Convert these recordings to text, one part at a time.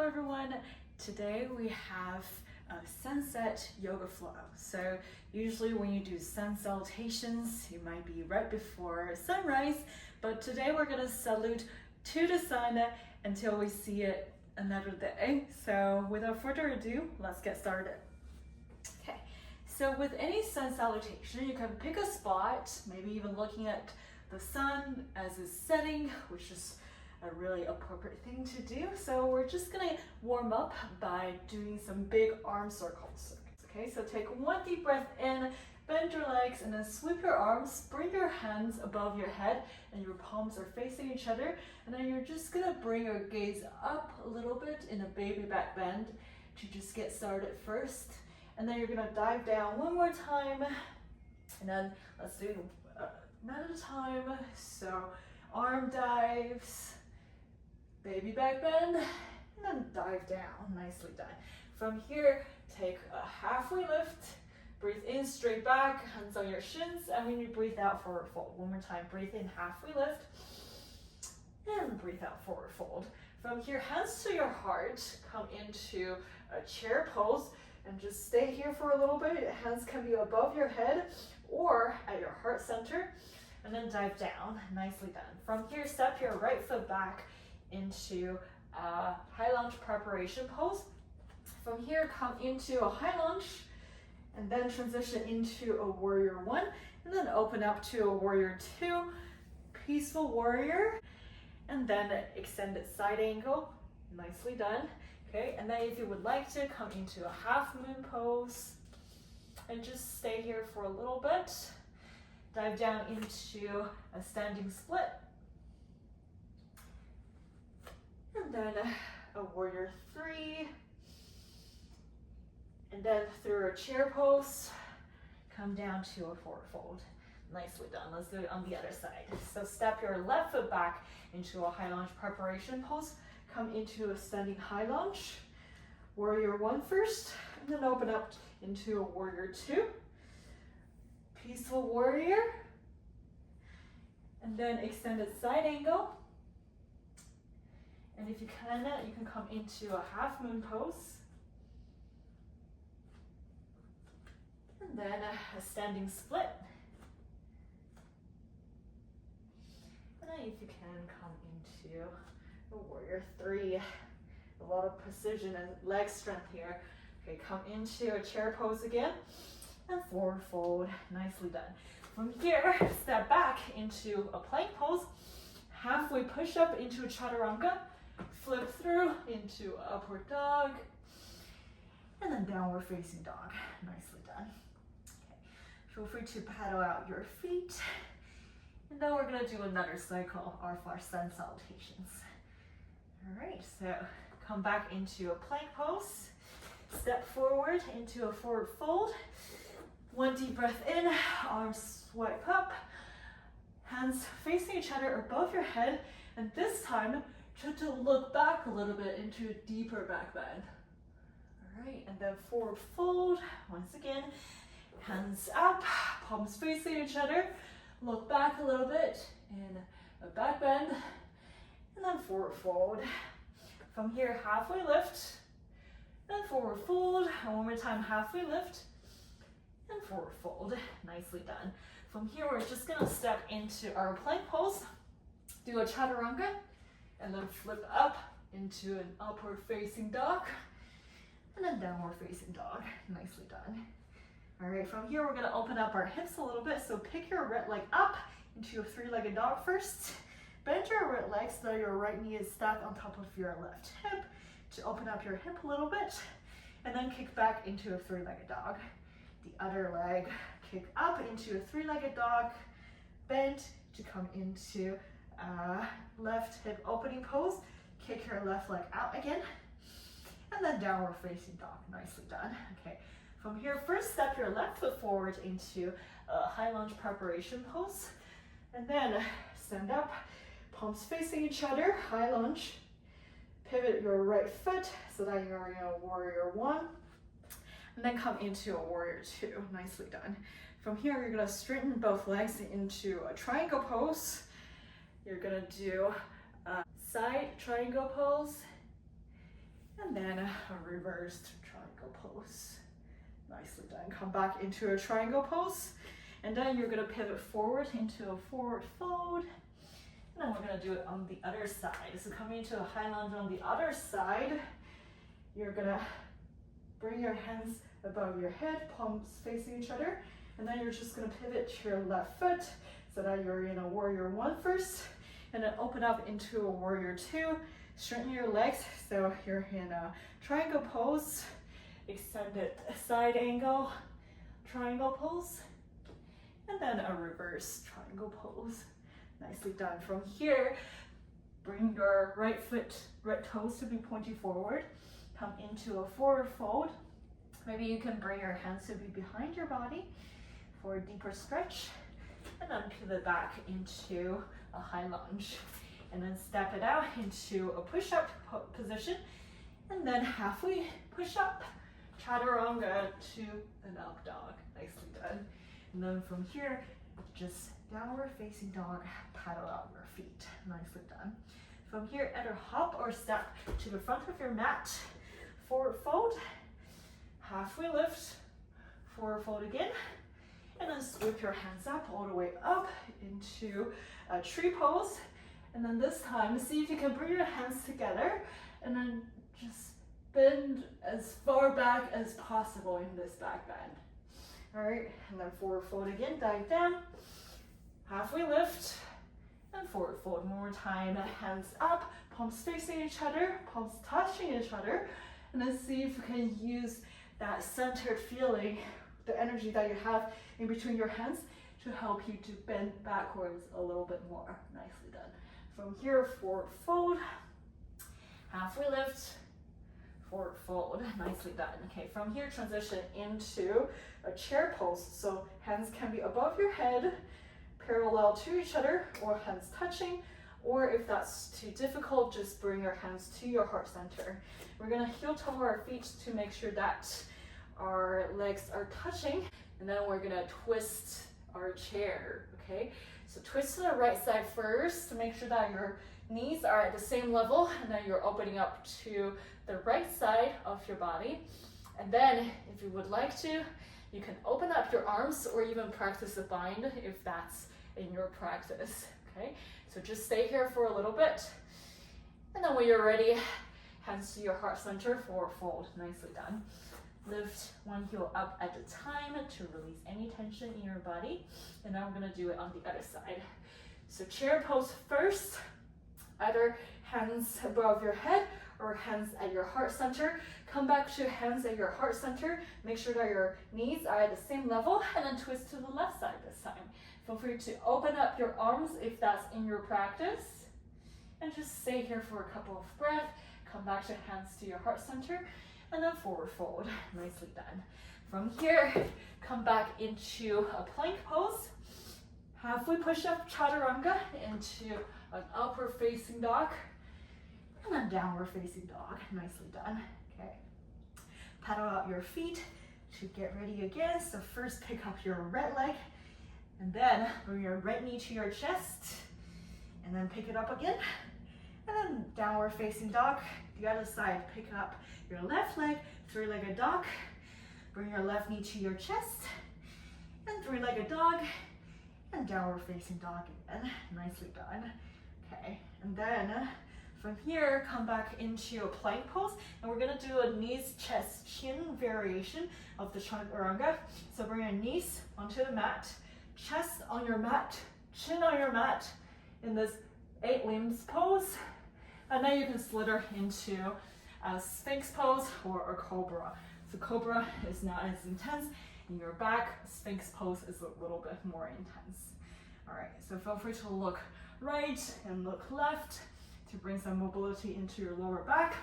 everyone. Today we have a sunset yoga flow. So usually when you do sun salutations, you might be right before sunrise, but today we're gonna salute to the sun until we see it another day. So without further ado, let's get started. Okay, so with any sun salutation, you can pick a spot, maybe even looking at the sun as it's setting, which is a really appropriate thing to do. So we're just gonna warm up by doing some big arm circles. Okay, so take one deep breath in, bend your legs, and then sweep your arms, bring your hands above your head, and your palms are facing each other. And then you're just gonna bring your gaze up a little bit in a baby back bend to just get started first. And then you're gonna dive down one more time. And then let's do none at a time. So arm dives, baby back bend, and then dive down. Nicely done. From here, take a halfway lift. Breathe in, straight back, hands on your shins, and when you breathe out, forward fold. One more time, breathe in, halfway lift, and breathe out, forward fold. From here, hands to your heart, come into a chair pose, and just stay here for a little bit. Hands can be above your head or at your heart center, and then dive down. Nicely done. From here, step your right foot back into a high lunge preparation pose. From here, come into a high lunge, and then transition into a warrior one, and then open up to a warrior two, peaceful warrior, and then extended side angle. Nicely done. Okay, and then if you would like to, come into a half moon pose and just stay here for a little bit. Dive down into a standing split, and then a warrior three, and then through a chair pose, come down to a forward fold. Nicely done. Let's do it on the other side. So step your left foot back into a high lunge preparation pose, come into a standing high lunge, warrior one first, and then open up into a warrior two, peaceful warrior, and then extended side angle. And if you can come into a half moon pose, and then a standing split. And then if you can, come into a warrior three. A lot of precision and leg strength here. Okay, come into a chair pose again, and forward fold. Nicely done. From here, step back into a plank pose, halfway push up into a chaturanga, flip through into upward dog, and then downward facing dog. Nicely done. Okay. Feel free to paddle out your feet. And then we're gonna do another cycle of our sun salutations. All right, so come back into a plank pose, step forward into a forward fold. One deep breath in, arms swipe up, hands facing each other above your head, and this time try to look back a little bit into a deeper back bend. All right, and then forward fold. Once again, hands up, palms facing each other. Look back a little bit in a back bend, and then forward fold. From here, halfway lift, then forward fold. And one more time, halfway lift, and forward fold. Nicely done. From here, we're just gonna step into our plank pose, do a chaturanga, and then flip up into an upward facing dog, and then downward facing dog. Knightly done. All right, from here, we're gonna open up our hips a little bit. So pick your right leg up into a three-legged dog first. Bend your right leg so that your right knee is stacked on top of your left hip to open up your hip a little bit, and then kick back into a three-legged dog. The other leg, kick up into a three-legged dog, bend to come into left hip opening pose, kick your left leg out again, and then downward facing dog. Nicely done. Okay, from here, first step your left foot forward into a high lunge preparation pose, and then stand up, palms facing each other, high lunge, pivot your right foot so that you're in a warrior one, and then come into a warrior two. Nicely done. From here, you're gonna straighten both legs into a triangle pose. You're gonna do a side triangle pose, And then a reversed triangle pose. Nicely done. Come back into a triangle pose. And then you're gonna pivot forward into a forward fold. And then we're gonna do it on the other side. So coming into a high lunge on the other side, you're gonna bring your hands above your head, palms facing each other. And then you're just gonna pivot to your left foot so that you're in a warrior one first. And then open up into a warrior two. Straighten your legs so you're in a triangle pose. Extended side angle, triangle pose. And then a reverse triangle pose. Nicely done. From here, bring your right foot, right toes to be pointing forward. Come into a forward fold. Maybe you can bring your hands to be behind your body for a deeper stretch. And then pivot back into a high lunge. And then step it out into a push-up position. And then halfway push-up, chaturanga to an up dog. Nicely done. And then from here, just downward facing dog, paddle out your feet. Nicely done. From here, either hop or step to the front of your mat. Forward fold, halfway lift, forward fold again. And then sweep your hands up all the way up into a tree pose. And then this time, see if you can bring your hands together and then just bend as far back as possible in this back bend. All right, and then forward fold again, dive down, halfway lift, and forward fold one more time. Hands up, palms facing each other, palms touching each other, and then see if you can use that centered feeling, the energy that you have in between your hands to help you to bend backwards a little bit more. Nicely done. From here, forward fold, halfway lift, forward fold. Nicely done. Okay, from here, transition into a chair pose. So hands can be above your head, parallel to each other, or hands touching. Or if that's too difficult, just bring your hands to your heart center. We're gonna heel toe our feet to make sure that our legs are touching. And then we're gonna twist our chair, okay? So twist to the right side first to make sure that your knees are at the same level, and then you're opening up to the right side of your body. And then if you would like to, you can open up your arms or even practice a bind if that's in your practice, okay? So just stay here for a little bit. And then when you're ready, hands to your heart center, forward fold. Nicely done. Lift one heel up at a time to release any tension in your body. And now we're gonna do it on the other side. So chair pose first, either hands above your head or hands at your heart center. Come back to hands at your heart center. Make sure that your knees are at the same level, and then twist to the left side this time. Feel free to open up your arms if that's in your practice. And just stay here for a couple of breaths. Come back to hands to your heart center. And then forward fold. Nicely done. From here, come back into a plank pose. Halfway push up, chaturanga, into an upward facing dog. And then downward facing dog. Nicely done. Okay. Paddle out your feet to get ready again. So first pick up your right leg. And then bring your right knee to your chest. And then pick it up again. And then downward facing dog. The other side, pick up your left leg, three-legged dog. Bring your left knee to your chest. And three-legged dog. And downward facing dog again. Nicely done. Okay, and then from here, come back into a plank pose. And we're gonna do a knees, chest, chin variation of the chaturanga. So bring your knees onto the mat, chest on your mat, chin on your mat in this 8 limbs pose. And then you can slither into a Sphinx pose or a Cobra. So Cobra is not as intense in your back. Sphinx pose is a little bit more intense. All right, so feel free to look right and look left to bring some mobility into your lower back.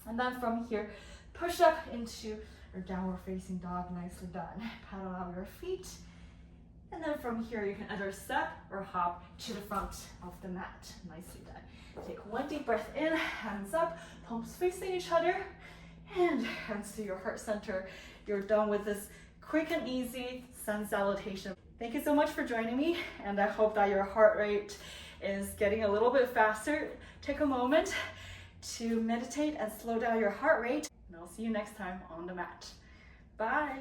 And then from here, push up into your downward facing dog. Nicely done. Paddle out your feet. And then from here, you can either step or hop to the front of the mat. Nicely done. Take one deep breath in, hands up, palms facing each other, and hands to your heart center. You're done with this quick and easy sun salutation. Thank you so much for joining me, and I hope that your heart rate is getting a little bit faster. Take a moment to meditate and slow down your heart rate. And I'll see you next time on the mat. Bye.